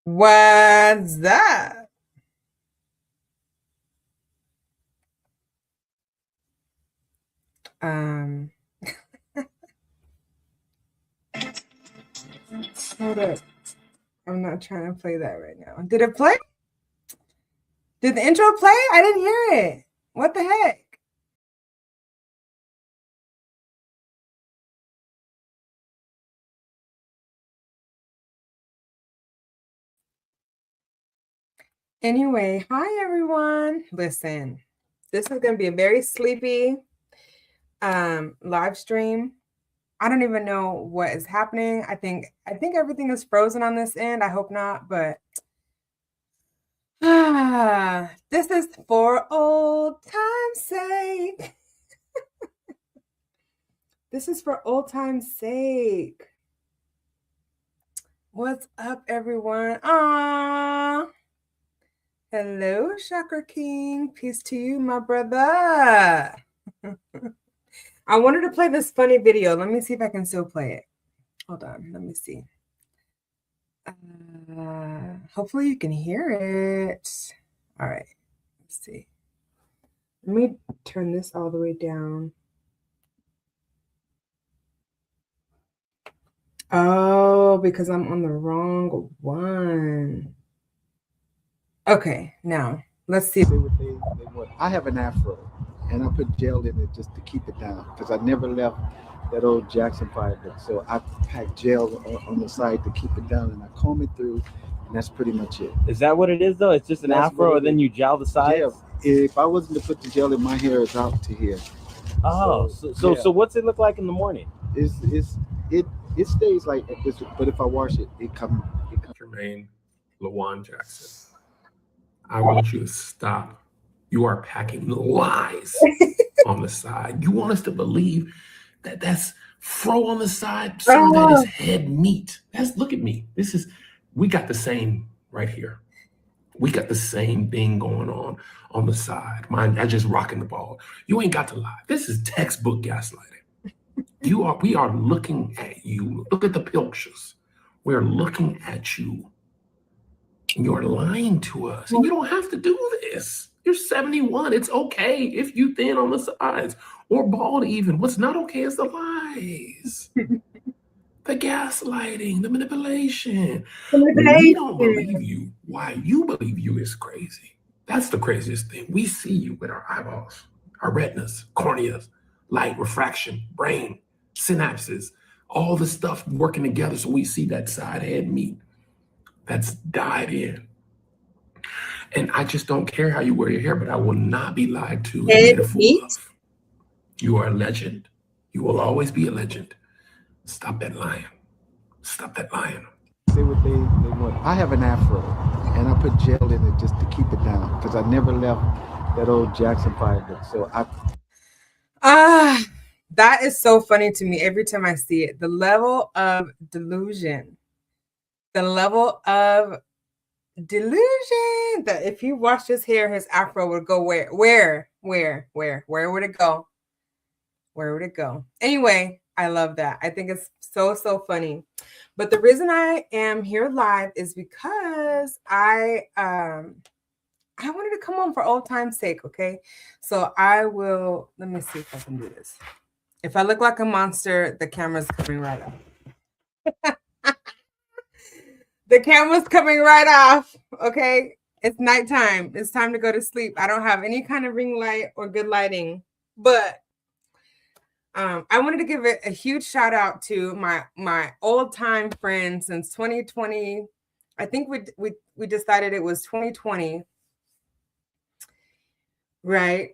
What's that? Um, Hold up. I'm not trying to play that right now. Did it play? Did the intro play? I didn't hear it. What the heck? Anyway, hi everyone. Listen, this is going to be a very sleepy live stream. I don't even know what is happening. I think everything is frozen on this end. I hope not, but this is for old time's sake. This is for old time's sake. What's up, everyone? Hello, Chakra King. Peace to you, my brother. I wanted to play this funny video. Let me see if I can still play it. Hold on. Let me see. Hopefully you can hear it. All right. Let's see. Let me turn this all the way down. Oh, because I'm on the wrong one. Okay, now let's see. I have an afro, and I put gel in it just to keep it down because I never left that old Jackson 5 look. So I packed gel on the side to keep it down, and I comb it through, and that's pretty much it. Is that what it is, though? It's just an afro, and then you gel the sides? Yeah. If I wasn't to put the gel in, my hair is out to here. Oh, so what's it look like in the morning? It stays like this, but if I wash it, it comes. Jermaine Lawan Jackson, I want you to stop. You are packing lies on the side. You want us to believe that that's fro on the side, some of that is head meat. Look at me. We got the same right here. We got the same thing going on the side. Mine, I just rocking the ball. You ain't got to lie. This is textbook gaslighting. We are looking at you. Look at the pictures. We're looking at you. And you're lying to us. And you don't have to do this. You're 71. It's okay if you thin on the sides or bald even. What's not okay is the lies. The gaslighting, the manipulation. We don't believe you. Why you believe you is crazy. That's the craziest thing. We see you with our eyeballs, our retinas, corneas, light, refraction, brain, synapses, all the stuff working together so we see that side head meat that's dyed in. And I just don't care how you wear your hair, but I will not be lied to and made a fool of. You are a legend. You will always be a legend. Stop that lying. Stop that lying. They want. I have an afro, and I put gel in it just to keep it down because I never left that old Jackson 5 look. So that is so funny to me every time I see it. The level of delusion. The level of delusion that if you wash his hair, his afro would go where would it go? Where would it go? Anyway, I love that. I think it's so funny. But the reason I am here live is because I wanted to come on for old time's sake, okay? So let me see if I can do this. If I look like a monster, the camera's coming right off. The camera's coming right off, okay? It's nighttime. It's time to go to sleep. I don't have any kind of ring light or good lighting, but I wanted to give a huge shout out to my old time friend since 2020. I think we decided it was 2020, right?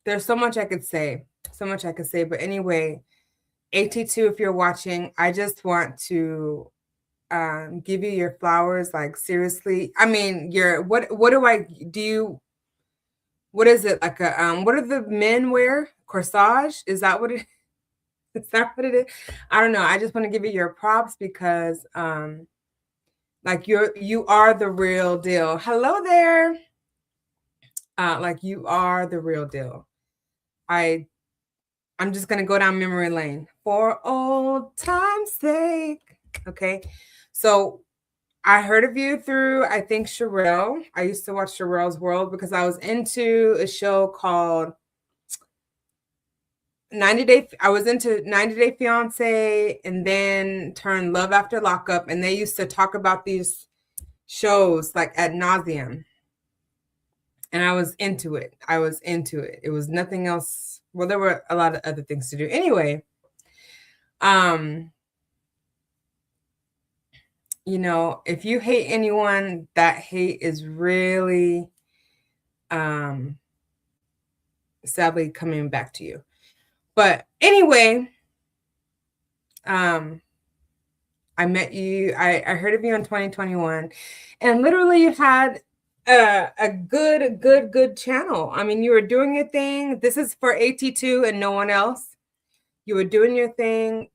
There's so much I could say, but anyway, AT2, if you're watching, I just want to give you your flowers. Like, seriously, I mean, what is it, like a what do the men wear? Corsage? Is that what it is? I don't know. I just want to give you your props because like you are the real deal. Hello there. Like, you are the real deal. I'm just gonna go down memory lane for old time's sake. Okay. So I heard of you through, I think, Sherelle. I used to watch Sherelle's World because I was into a show called 90 Day. I was into 90 Day Fiance and then turned Love After Lockup. And they used to talk about these shows like ad nauseum. And I was into it. It was nothing else. Well, there were a lot of other things to do. Anyway, you know, if you hate anyone, that hate is really sadly coming back to you. But anyway, I met you. I heard of you in 2021, and literally you had a good channel. I mean, you were doing your thing. This is for AT2 and no one else. You were doing your thing.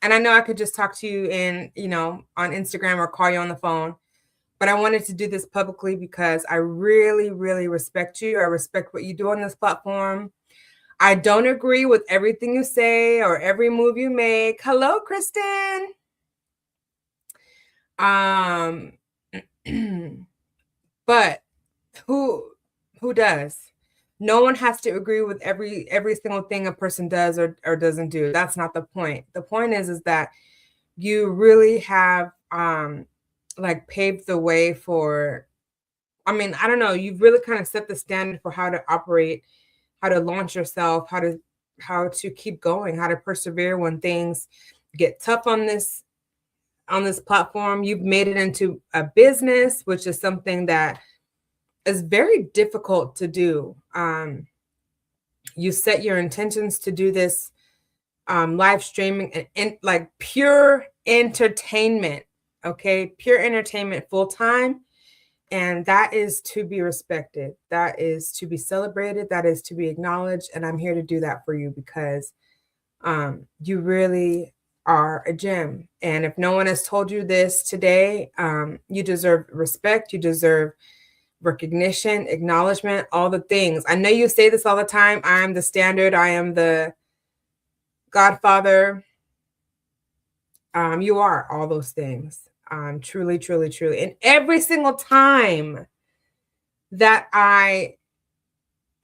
And I know I could just talk to you in, you know, on Instagram or call you on the phone, but I wanted to do this publicly because I really, really respect you. I respect what you do on this platform. I don't agree with everything you say or every move you make. Hello, Kristen. But who does? No one has to agree with every single thing a person does or doesn't do. That's not the point. The point is that you really have like paved the way for, I mean, I don't know, you've really kind of set the standard for how to operate, how to launch yourself, how to keep going, how to persevere when things get tough on this platform. You've made it into a business, which is something that is very difficult to do. You set your intentions to do this live streaming and like pure entertainment, okay? Pure entertainment full time. And that is to be respected. That is to be celebrated. That is to be acknowledged. And I'm here to do that for you because you really are a gem. And if no one has told you this today, you deserve respect. You deserve recognition, acknowledgement, all the things. I know you say this all the time. I am the standard. I am the Godfather. You are all those things. Truly, truly, truly. And every single time that I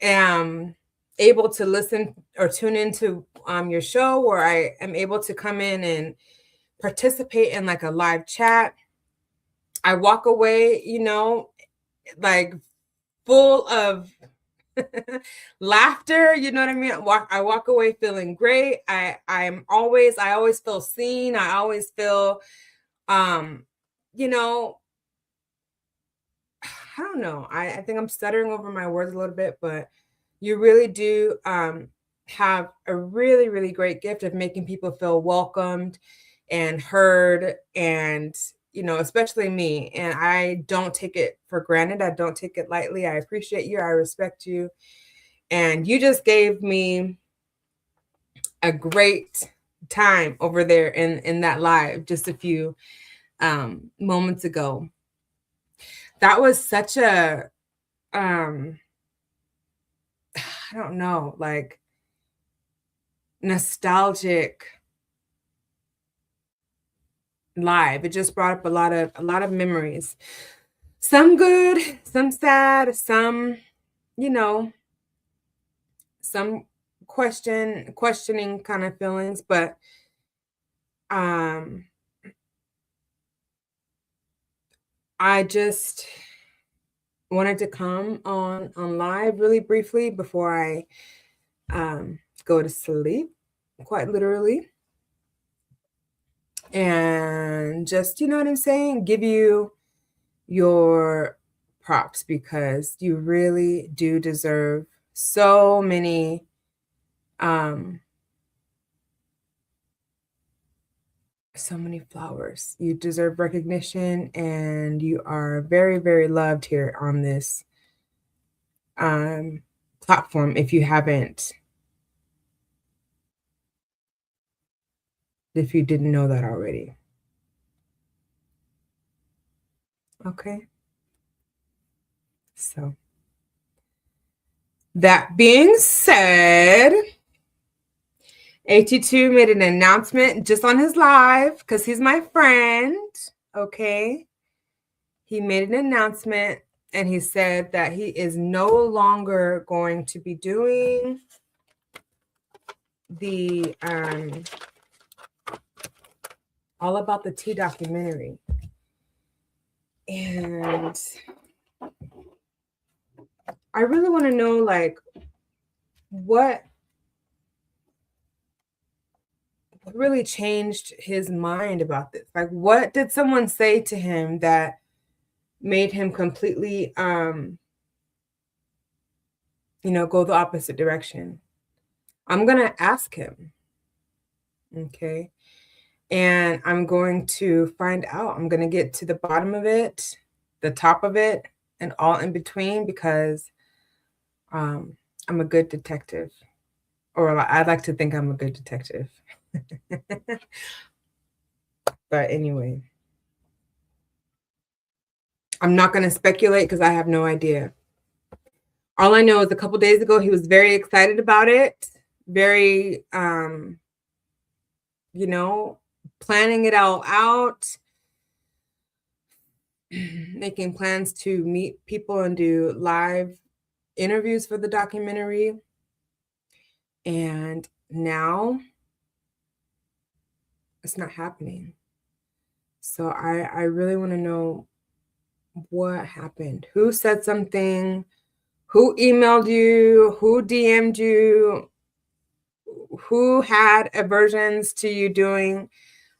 am able to listen or tune into your show, or I am able to come in and participate in like a live chat, I walk away, you know, like full of laughter, you know what I mean? I walk away feeling great. I always feel seen. I always feel you know, I don't know. I think I'm stuttering over my words a little bit, but you really do have a really, really great gift of making people feel welcomed and heard, and you know, especially me. And I don't take it for granted. I don't take it lightly. I appreciate you. I respect you. And you just gave me a great time over there in that live just a few moments ago. That was such a I don't know, like nostalgic live. It just brought up a lot of memories. Some good, some sad, some, you know, some questioning kind of feelings, but I just wanted to come on live really briefly before I go to sleep, quite literally. And just, you know what I'm saying? Give you your props because you really do deserve so many flowers. You deserve recognition, and you are very, very loved here on this platform if you didn't know that already. Okay. So that being said, AT2 made an announcement just on his live because he's my friend. Okay. He made an announcement and he said that he is no longer going to be doing the All About the Tea documentary. And I really want to know, like, what really changed his mind about this? Like, what did someone say to him that made him completely, go the opposite direction? I'm going to ask him. Okay. And I'm going to find out. I'm going to get to the bottom of it, the top of it, and all in between, because I'm a good detective, or I'd like to think I'm a good detective. But anyway, I'm not going to speculate because I have no idea. All I know is a couple days ago, he was very excited about it, very, planning it all out, making plans to meet people and do live interviews for the documentary. And now it's not happening. So I really want to know what happened. Who said something? Who emailed you? Who DM'd you? Who had aversions to you doing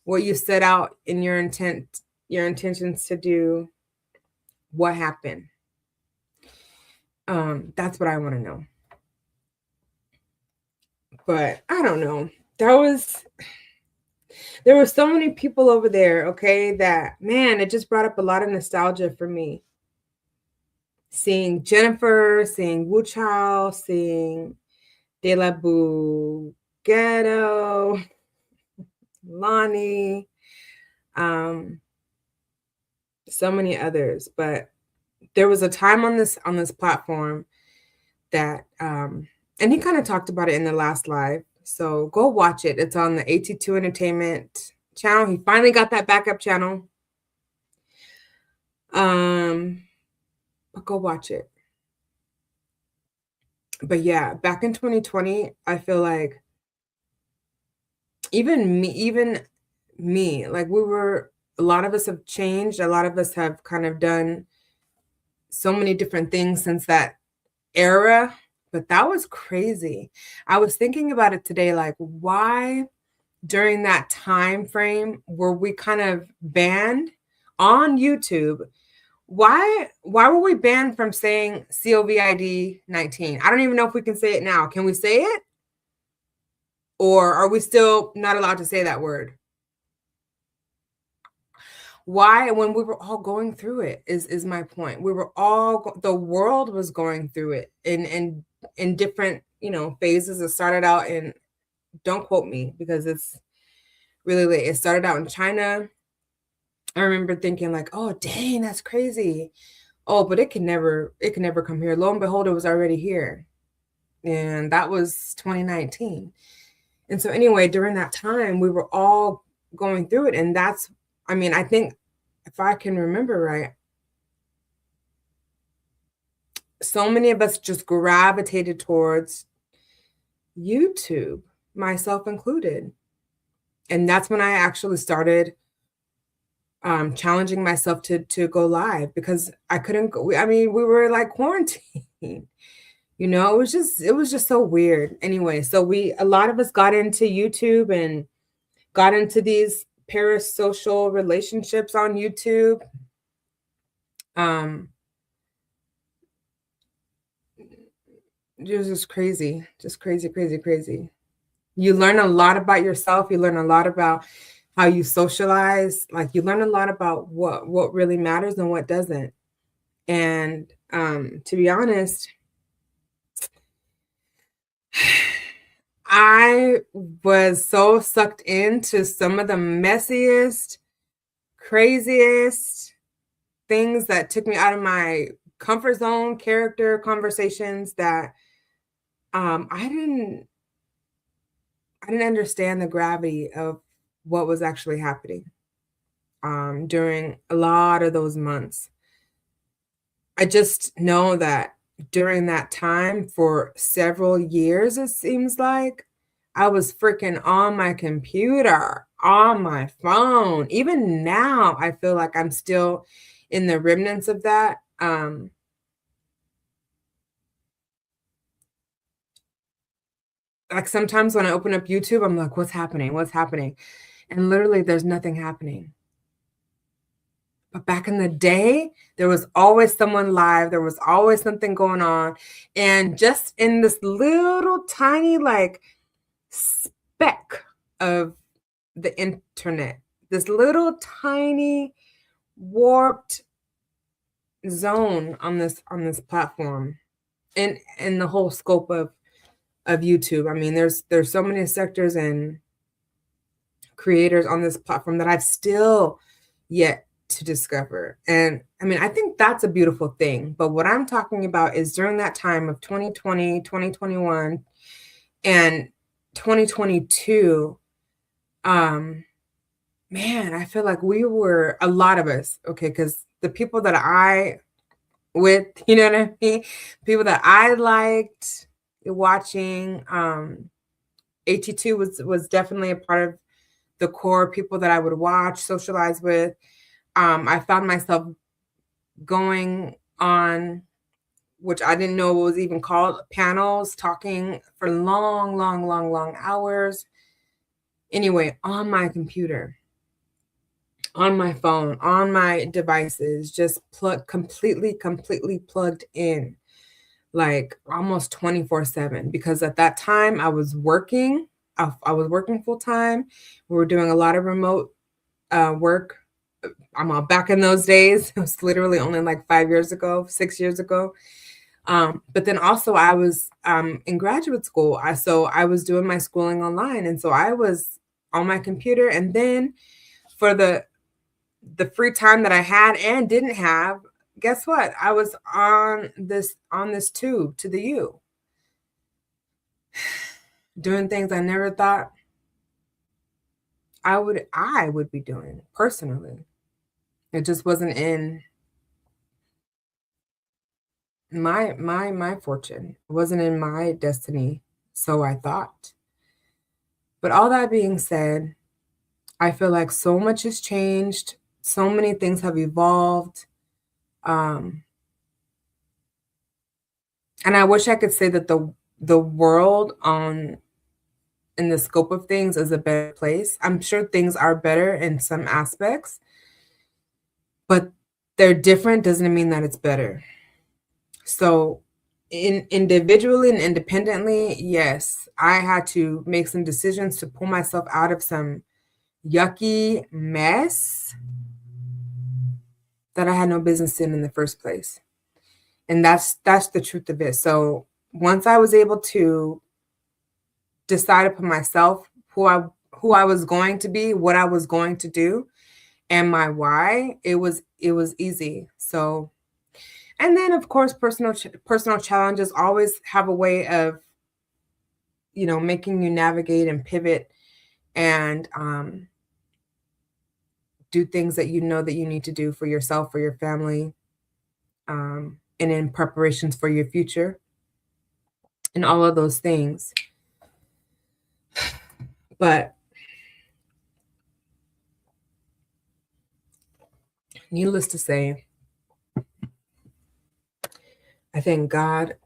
what you set out in your intentions to do? What happened? That's what I want to know. But I don't know. There were so many people over there, okay, that, man, it just brought up a lot of nostalgia for me. Seeing Jennifer, seeing Wu Chao, seeing De La Boo Ghetto, Lonnie, so many others. But there was a time on this platform that, and he kind of talked about it in the last live. So go watch it. It's on the AT2 Entertainment channel. He finally got that backup channel. But go watch it. But yeah, back in 2020, I feel like even me, like a lot of us have changed. A lot of us have kind of done so many different things since that era. But that was crazy. I was thinking about it today, like, why during that time frame were we kind of banned on YouTube? Why were we banned from saying COVID-19? I don't even know if we can say it now. Can we say it? Or are we still not allowed to say that word? Why, when we were all going through it, is my point. We were all, the world was going through it in different, phases. It started out in, don't quote me because it's really late. It started out in China. I remember thinking like, oh, dang, that's crazy. Oh, but it can never come here. Lo and behold, it was already here. And that was 2019. And so anyway, during that time, we were all going through it. And I think if I can remember right, so many of us just gravitated towards YouTube, myself included. And that's when I actually started challenging myself to go live, because I couldn't go. We were like quarantined. It was just so weird. Anyway, so a lot of us got into YouTube and got into these parasocial relationships on YouTube. It was just crazy, crazy. You learn a lot about yourself. You learn a lot about how you socialize. Like, you learn a lot about what really matters and what doesn't. And to be honest, I was so sucked into some of the messiest, craziest things that took me out of my comfort zone, character conversations that I I didn't understand the gravity of what was actually happening during a lot of those months. I just know that during that time for several years, it seems like I was freaking on my computer, on my phone. Even now, I feel like I'm still in the remnants of that. Like sometimes when I open up YouTube, I'm like, what's happening? What's happening? And literally, there's nothing happening. But back in the day, there was always someone live. There was always something going on. And just in this little tiny, like, speck of the internet, this little tiny warped zone on this platform, and the whole scope of YouTube. I mean, there's so many sectors and creators on this platform that I've still yet to discover. And I mean, I think that's a beautiful thing. But what I'm talking about is during that time of 2020, 2021, and 2022, man, I feel like we were, a lot of us, okay, because the people that I with, you know what I mean? People that I liked watching, AT2 was definitely a part of the core people that I would watch, socialize with. I found myself going on, which I didn't know was even called, panels, talking for long hours. Anyway, on my computer, on my phone, on my devices, just completely plugged in, like almost 24/7. Because at that time I was working. I was working full time. We were doing a lot of remote work. I'm back in those days. It was literally only like 5 years ago, 6 years ago. But then also I was in graduate school. So I was doing my schooling online. And so I was on my computer. And then for the free time that I had and didn't have, guess what? I was on this tube to the U, doing things I never thought I would be doing personally. It just wasn't in my fortune. It wasn't in my destiny, so I thought. But all that being said, I feel like so much has changed. So many things have evolved. And I wish I could say that the world in the scope of things is a better place. I'm sure things are better in some aspects, but they're different doesn't mean that it's better. So individually and independently, yes, I had to make some decisions to pull myself out of some yucky mess that I had no business in the first place. And that's the truth of it. So once I was able to decide upon myself who I was going to be, what I was going to do, and my why, it was easy. So, and then of course, personal challenges always have a way of, making you navigate and pivot and do things that you know that you need to do for yourself, for your family, and in preparations for your future, and all of those things. But needless to say, I thank God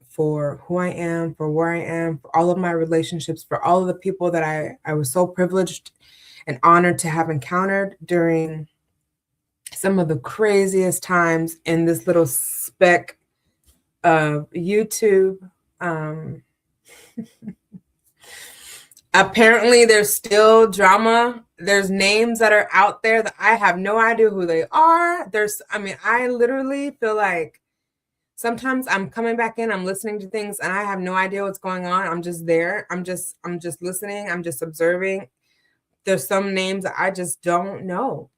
for who I am, for where I am, for all of my relationships, for all of the people that I was so privileged and honored to have encountered during some of the craziest times in this little speck of YouTube. Apparently there's still drama. There's names that are out there that I have no idea who they are. I literally feel like sometimes I'm coming back in, I'm listening to things and I have no idea what's going on. I'm just there. I'm just listening. I'm just observing. There's some names that I just don't know.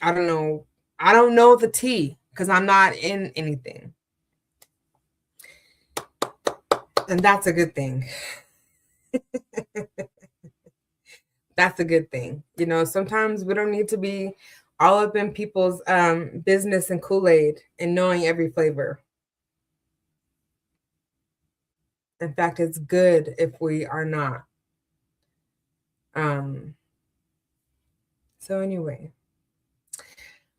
I don't know. I don't know the tea because I'm not in anything. And that's a good thing. That's a good thing. You know, sometimes we don't need to be all up in people's business and Kool-Aid and knowing every flavor. In fact, it's good if we are not. So anyway,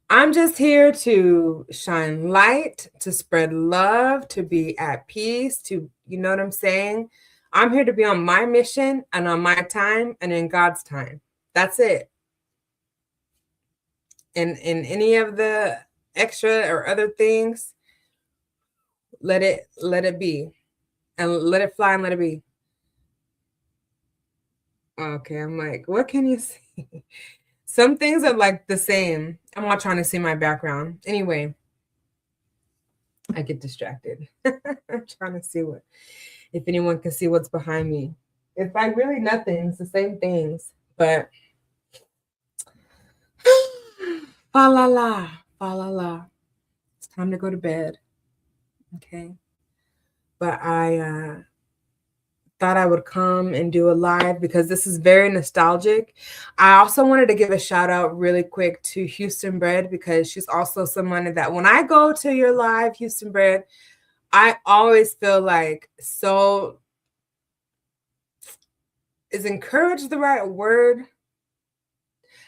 I'm just here to shine light, to spread love, to be at peace, to, you know what I'm saying? I'm here to be on my mission and on my time and in God's time. That's it. And in any of the extra or other things, let it be. And let it fly and let it be. Okay, I'm like, what can you see? Some things are like the same. I'm not trying to see my background. Anyway, I get distracted. I'm trying to see if anyone can see what's behind me. It's like really nothing. It's the same things. But fa la la, fa la la. It's time to go to bed. Okay. But I thought I would come and do a live because this is very nostalgic. I also wanted to give a shout out really quick to Houston Bread because she's also someone that when I go to your live, Houston Bread, I always feel like so, is encouraged the right word?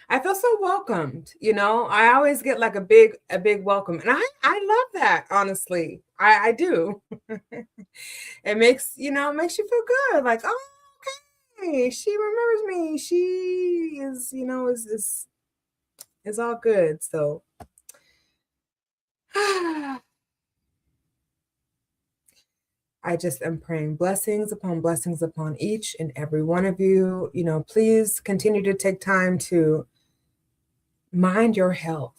I feel so welcomed, you know. I always get like a big welcome. And I love that, honestly. I do. It makes you feel good. Like, oh, okay, she remembers me. She is, is all good. So I just am praying blessings upon each and every one of you. You know, please continue to take time to mind your health.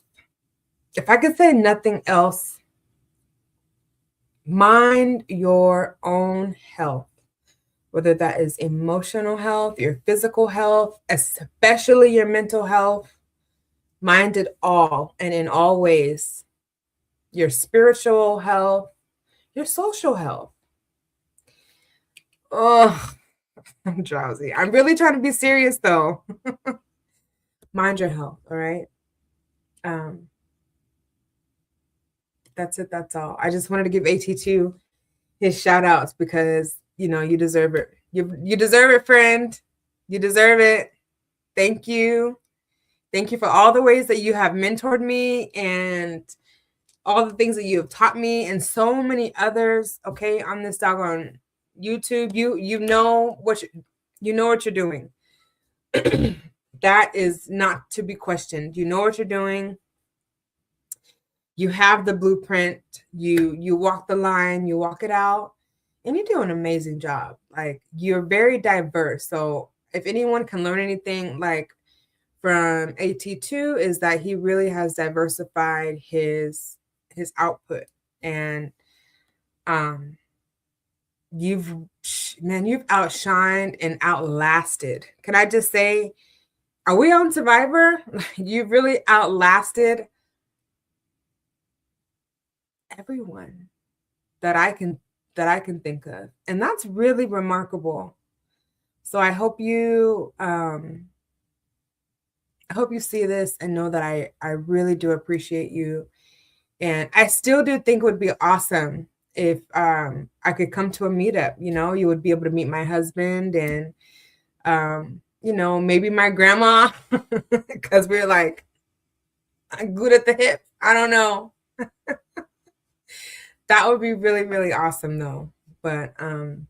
If I could say nothing else, mind your own health, whether that is emotional health, your physical health, especially your mental health. Mind it all and in all ways. Your spiritual health, your social health. Oh, I'm drowsy. I'm really trying to be serious though. Mind your health, all right? That's it. That's all. I just wanted to give AT2 his shout outs because, you deserve it. You deserve it, friend. You deserve it. Thank you. Thank you for all the ways that you have mentored me and all the things that you have taught me and so many others, okay, on this doggone YouTube. You know what you're doing. That is not to be questioned. You know what you're doing. You have the blueprint. You walk the line, you walk it out, and you do an amazing job. Like, you're very diverse. So if anyone can learn anything like from AT2 is that he really has diversified his output. And you've outshined and outlasted. Can I just say, are we on Survivor? You've really outlasted everyone that I can think of. And that's really remarkable. So I hope you see this and know that I really do appreciate you. And I still do think it would be awesome if I could come to a meetup. You would be able to meet my husband and maybe my grandma, because we're like good at the hip. I don't know. That would be really, really awesome though. But I'm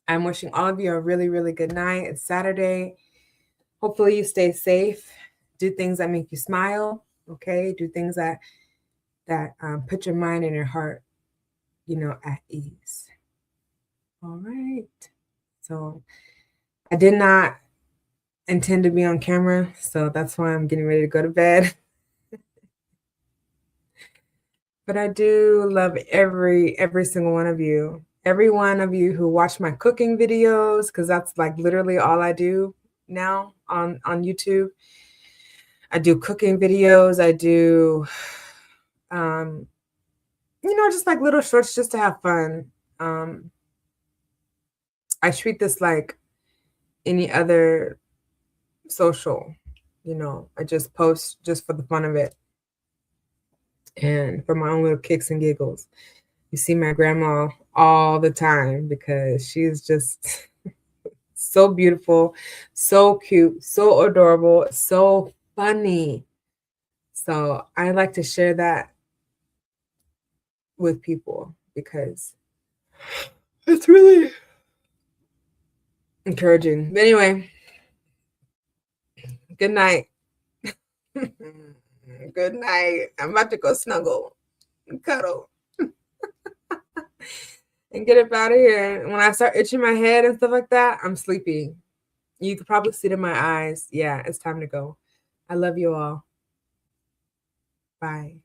wishing all of you a really, really good night. It's Saturday. Hopefully you stay safe. Do things that make you smile. Okay. Do things that put your mind and your heart, at ease. All right. So I did not intend to be on camera, so that's why I'm getting ready to go to bed. But I do love every single one of you. Every one of you who watch my cooking videos, because that's like literally all I do now on YouTube. I do cooking videos. I do, just like little shorts just to have fun. I treat this like any other social, you know. I just post just for the fun of it and for my own little kicks and giggles. You see my grandma all the time because she's just so beautiful, so cute, so adorable, so funny. So I like to share that with people because it's really encouraging. But anyway, good night. Good night. I'm about to go snuggle and cuddle and get up out of here. When I start itching my head and stuff like that, I'm sleepy. You could probably see it in my eyes. Yeah, it's time to go. I love you all. Bye.